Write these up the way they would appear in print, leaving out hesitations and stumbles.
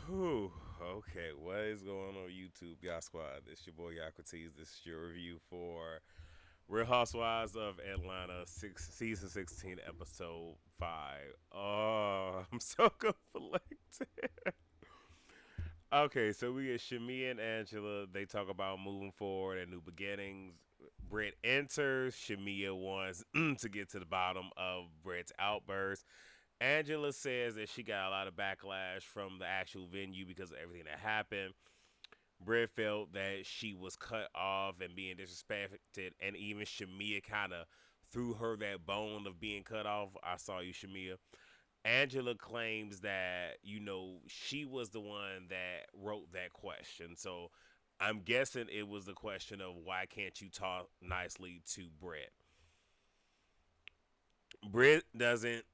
Whew. Okay, what is going on YouTube, y'all squad? This your boy Yakutis. This is your review for Real Housewives of Atlanta, season 16, episode 5. Oh, I'm so conflicted. Okay, so we get Shamia and Angela. They talk about moving forward and new beginnings. Britt enters. Shamia wants to get to the bottom of Britt's outburst. Angela says that she got a lot of backlash from the actual venue because of everything that happened. Britt felt that she was cut off and being disrespected, and even Shamia kind of threw her that bone of being cut off. I saw you, Shamia. Angela claims that, she was the one that wrote that question. So I'm guessing it was the question of why can't you talk nicely to Britt? Britt doesn't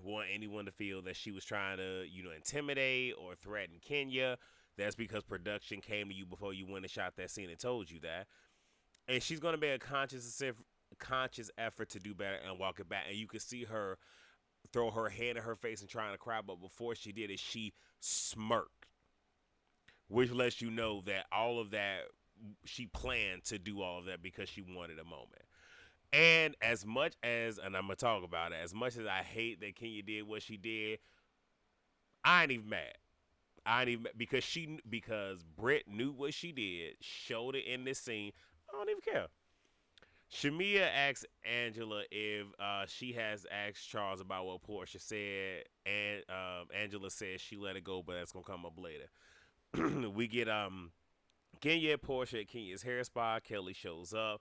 want anyone to feel that she was trying to, intimidate or threaten Kenya. That's because production came to you before you went and shot that scene and told you that. And she's going to make a conscious effort to do better and walk it back. And you can see her throw her hand in her face and trying to cry, but before she did it, she smirked, which lets you know that all of that she planned to do all of that because she wanted a moment. And as much as, and I'm gonna talk about it, as much as I hate that Kenya did what she did, I ain't even mad. I ain't even because Britt knew what she did, showed it in this scene. I don't even care. Shamia asks Angela if she has asked Charles about what Portia said, and Angela says she let it go, but that's gonna come up later. We get Kenya and Portia at Kenya's hair spa. Kelly shows up.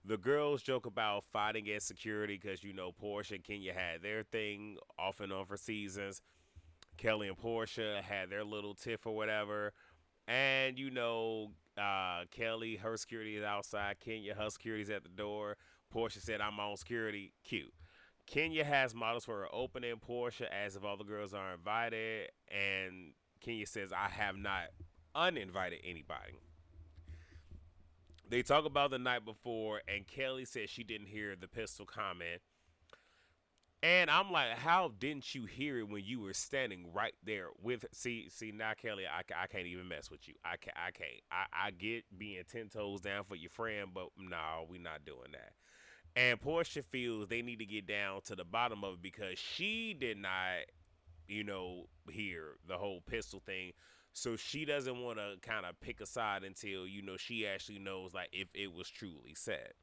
The girls joke about fighting at security because Portia and Kenya had their thing off and on for seasons. Kelly and Portia had their little tiff or whatever. And Kelly, her security is outside. Kenya, her security's at the door. Portia said, "I'm on security." Cute. Kenya has models for her opening. Portia asks if all the girls are invited, and Kenya says, "I have not uninvited anybody." They talk about the night before, and Kelly says she didn't hear the pistol comment. And I'm like, how didn't you hear it when you were standing right there with? See now, Kelly, I can't even mess with you. I can't. I get being 10 toes down for your friend, but no, we not doing that. And Portia feels they need to get down to the bottom of it because she did not, hear the whole pistol thing. So she doesn't want to kind of pick a side until she actually knows like if it was truly said.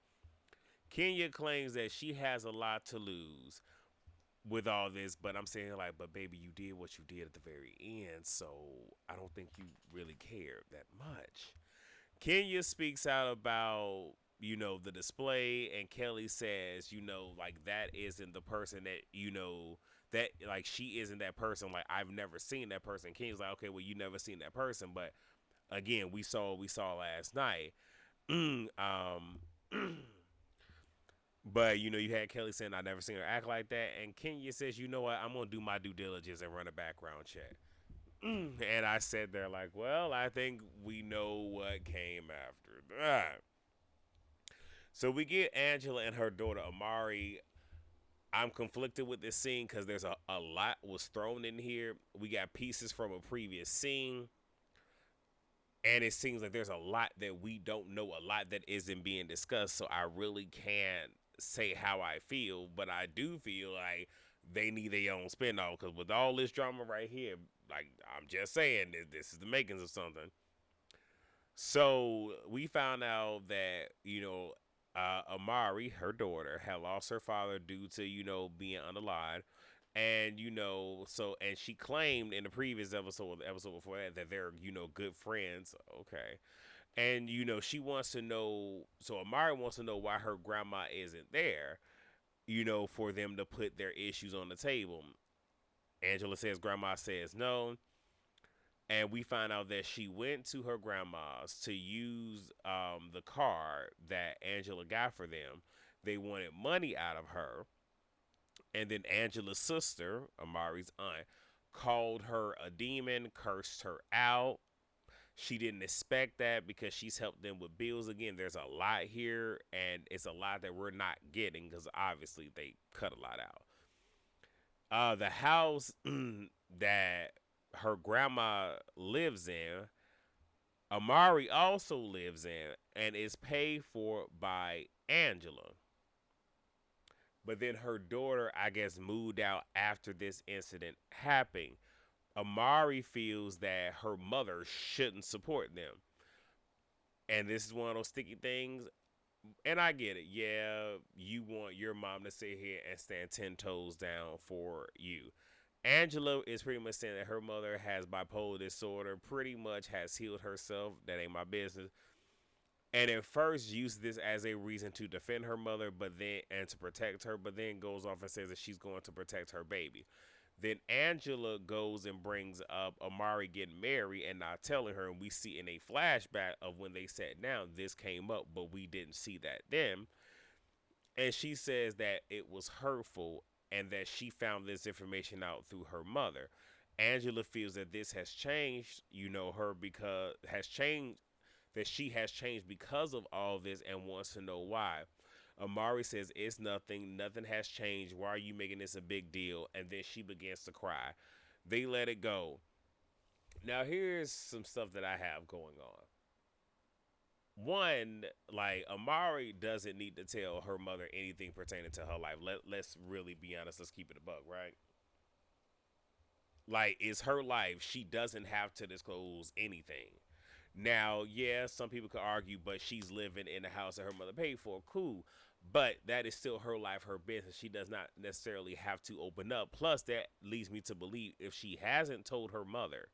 Kenya claims that she has a lot to lose with all this, but I'm saying like, but baby, you did what you did at the very end, so I don't think you really cared that much. Kenya speaks out about the display, and Kelly says like that isn't the person that that like she isn't that person. Like I've never seen that person. Kenya's like, okay, well you never seen that person, but again, we saw last night. um. But you had Kelly saying I never seen her act like that, and Kenya says, you know what, I'm gonna do my due diligence and run a background check. And I said there like, well, I think we know what came after that. So we get Angela and her daughter Amari. I'm conflicted with this scene because there's a lot was thrown in here. We got pieces from a previous scene, and it seems like there's a lot that we don't know, a lot that isn't being discussed. So I really can't say how I feel, but I do feel like they need their own spinoff because with all this drama right here, like I'm just saying, this is the makings of something. So we found out that Amari, her daughter, had lost her father due to being unalive, and and she claimed in the previous episode, the episode before that, that they're good friends. Okay, and she wants to know. So Amari wants to know why her grandma isn't there. For them to put their issues on the table. Angela says grandma says no, and we find out that she went to her grandma's to use the car that Angela got for them. They wanted money out of her, and then Angela's sister, Amari's aunt, called her a demon, cursed her out. She didn't expect that because she's helped them with bills. Again, there's a lot here, and it's a lot that we're not getting because obviously they cut a lot out. The house that her grandma lives in, Amari also lives in, and is paid for by Angela. But then her daughter, I guess, moved out after this incident happened. Amari feels that her mother shouldn't support them. And this is one of those sticky things. And I get it. Yeah, you want your mom to sit here and stand 10 toes down for you. Angela is pretty much saying that her mother has bipolar disorder, pretty much has healed herself. That ain't my business. And at first uses this as a reason to defend her mother, but then and to protect her, but then goes off and says that she's going to protect her baby. Then Angela goes and brings up Amari getting married and not telling her, and we see in a flashback of when they sat down, this came up, but we didn't see that then. And she says that it was hurtful and that she found this information out through her mother. Angela feels that this has changed, her because has changed that she has changed because of all this and wants to know why. Amari says it's nothing, nothing has changed. Why are you making this a big deal? And then she begins to cry. They let it go. Now here's some stuff that I have going on. One, like Amari doesn't need to tell her mother anything pertaining to her life. Let's really be honest. Let's keep it a buck, right? Like it's her life. She doesn't have to disclose anything. Now, yeah, some people could argue, but she's living in the house that her mother paid for. Cool. But that is still her life, her business. She does not necessarily have to open up. Plus, that leads me to believe if she hasn't told her mother,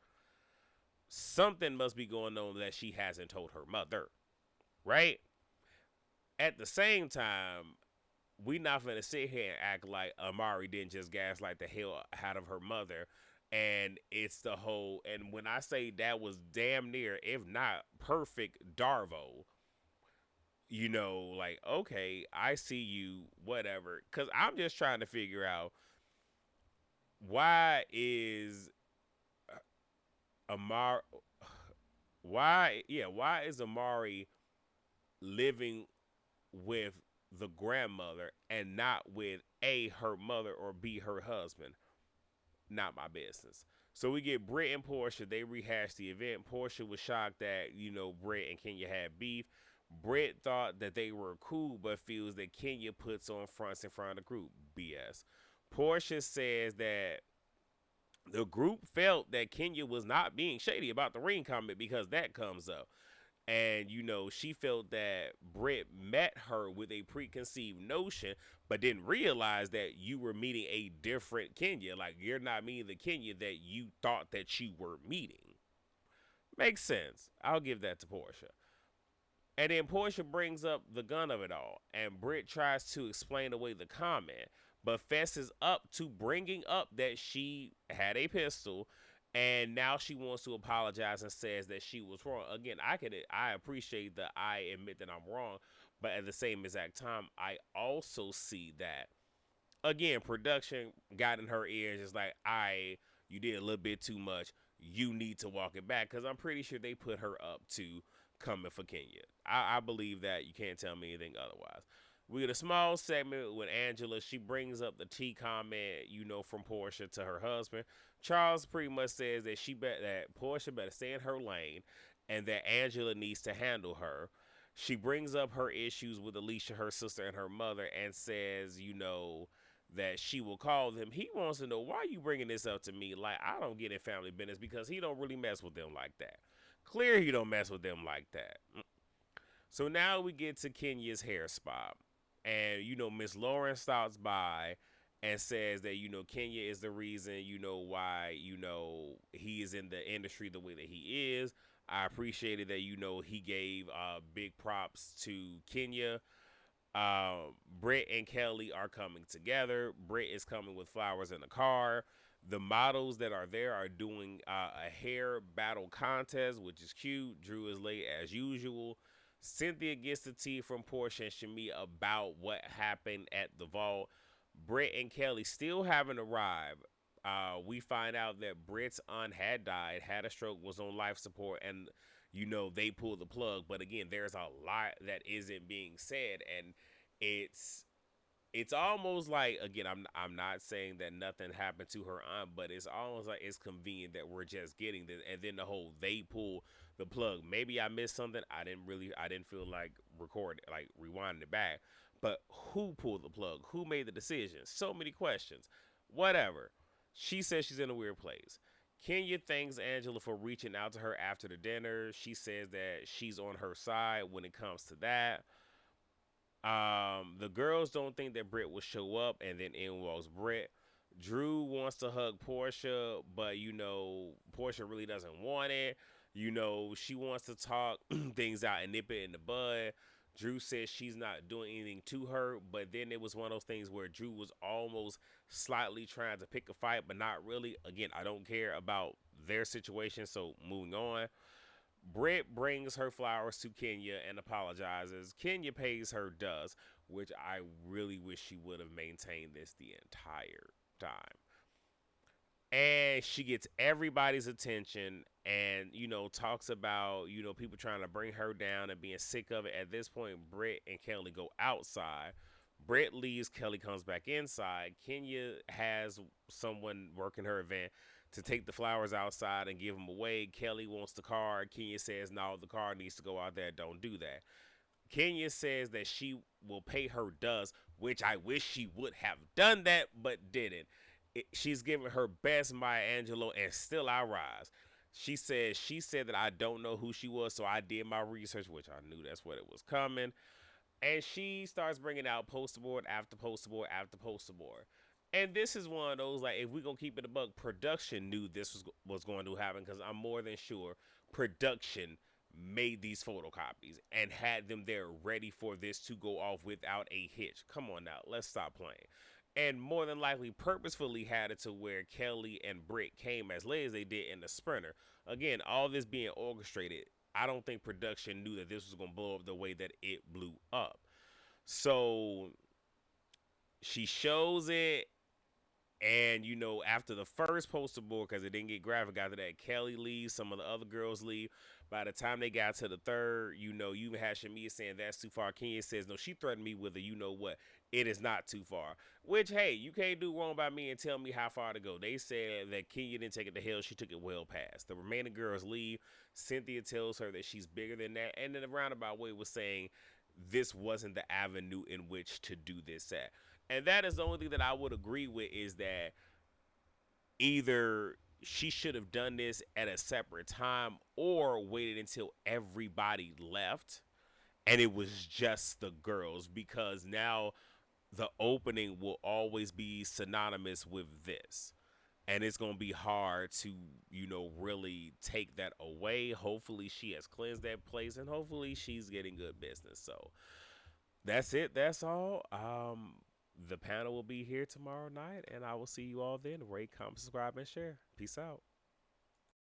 something must be going on that she hasn't told her mother, right? At the same time, we not gonna sit here and act like Amari didn't just gaslight the hell out of her mother. And it's the whole, and when I say that was damn near, if not perfect, Darvo, like, okay, I see you, whatever. Because I'm just trying to figure out why is Amari, why is Amari living with the grandmother and not with A, her mother, or B, her husband? Not my business. So we get Britt and Portia. They rehash the event. Portia was shocked that, Britt and Kenya had beef. Britt thought that they were cool, but feels that Kenya puts on fronts in front of the group. BS. Portia says that the group felt that Kenya was not being shady about the ring comment because that comes up. And, she felt that Britt met her with a preconceived notion, but didn't realize that you were meeting a different Kenya. Like, you're not meeting the Kenya that you thought that you were meeting. Makes sense. I'll give that to Portia. And then Portia brings up the gun of it all, and Britt tries to explain away the comment, but fesses up to bringing up that she had a pistol, and now she wants to apologize and says that she was wrong. Again, I appreciate that I admit that I'm wrong, but at the same exact time, I also see that again, production got in her ears, just like, you did a little bit too much. You need to walk it back, because I'm pretty sure they put her up to coming for Kenya. I believe that. You can't tell me anything otherwise. We get a small segment with Angela. She brings up the T comment, from Portia to her husband. Charles pretty much says that that Portia better stay in her lane, and that Angela needs to handle her. She brings up her issues with Alicia, her sister, and her mother, and says, that she will call them. He wants to know, why you bringing this up to me? Like, I don't get in family business, because he don't really mess with them like that. Clear he don't mess with them like that. So now we get to Kenya's hair spa. And, Miss Lauren stops by and says that, Kenya is the reason, why, he is in the industry the way that he is. I appreciated that, he gave big props to Kenya. Britt and Kelly are coming together. Britt is coming with flowers in the car. The models that are there are doing a hair battle contest, which is cute. Drew is late as usual. Cynthia gets the tea from Portia and Shamia about what happened at the vault. Britt and Kelly still haven't arrived. We find out that Britt's aunt had died, had a stroke, was on life support, and they pulled the plug. But again, there's a lot that isn't being said, and it's It's almost like, again, I'm not saying that nothing happened to her aunt, but it's almost like it's convenient that we're just getting this, and then the whole they pull the plug. Maybe I missed something. I didn't feel like rewinding it back. But who pulled the plug? Who made the decision? So many questions. Whatever. She says she's in a weird place. Kenya thanks Angela for reaching out to her after the dinner. She says that she's on her side when it comes to that. The girls don't think that Britt will show up, and then in walks Britt. Drew wants to hug Portia, but Portia really doesn't want it. She wants to talk things out and nip it in the bud. Drew says she's not doing anything to her, but then it was one of those things where Drew was almost slightly trying to pick a fight, but not really. Again, I don't care about their situation, so moving on. Britt brings her flowers to Kenya and apologizes. Kenya pays her dust, which I really wish she would have maintained this the entire time. And she gets everybody's attention and, talks about, people trying to bring her down and being sick of it. At this point, Britt and Kelly go outside. Britt leaves, Kelly comes back inside. Kenya has someone working her event to take the flowers outside and give them away. Kelly wants the car. Kenya says, no, the car needs to go out there. Don't do that. Kenya says that she will pay her dust, which I wish she would have done that, but didn't. She's giving her best Maya Angelou, and still I rise. She said that I don't know who she was, so I did my research, which I knew that's what it was coming. And she starts bringing out poster board after poster board after poster board. And this is one of those, like, if we're going to keep it a buck, production knew this was going to happen, because I'm more than sure production made these photocopies and had them there ready for this to go off without a hitch. Come on now, let's stop playing. And more than likely purposefully had it to where Kelly and Britt came as late as they did in the Sprinter. Again, all this being orchestrated, I don't think production knew that this was going to blow up the way that it blew up. So she shows it, and after the first poster board, because it didn't get graphic after that, Kelly leaves, some of the other girls leave. By the time they got to the third, you even had Shamia saying that's too far. Kenya says no, she threatened me with a you know what, it is not too far. Which, hey, you can't do wrong by me and tell me how far to go. They said that Kenya didn't take it to hell, she took it well past. The remaining girls leave. Cynthia tells her that she's bigger than that, and in a roundabout way was saying this wasn't the avenue in which to do this at. And that is the only thing that I would agree with, is that either she should have done this at a separate time or waited until everybody left and it was just the girls, because now the opening will always be synonymous with this. And it's going to be hard to, really take that away. Hopefully she has cleansed that place, and hopefully she's getting good business. So that's it. That's all. The panel will be here tomorrow night, and I will see you all then. Rate, comment, subscribe, and share. Peace out.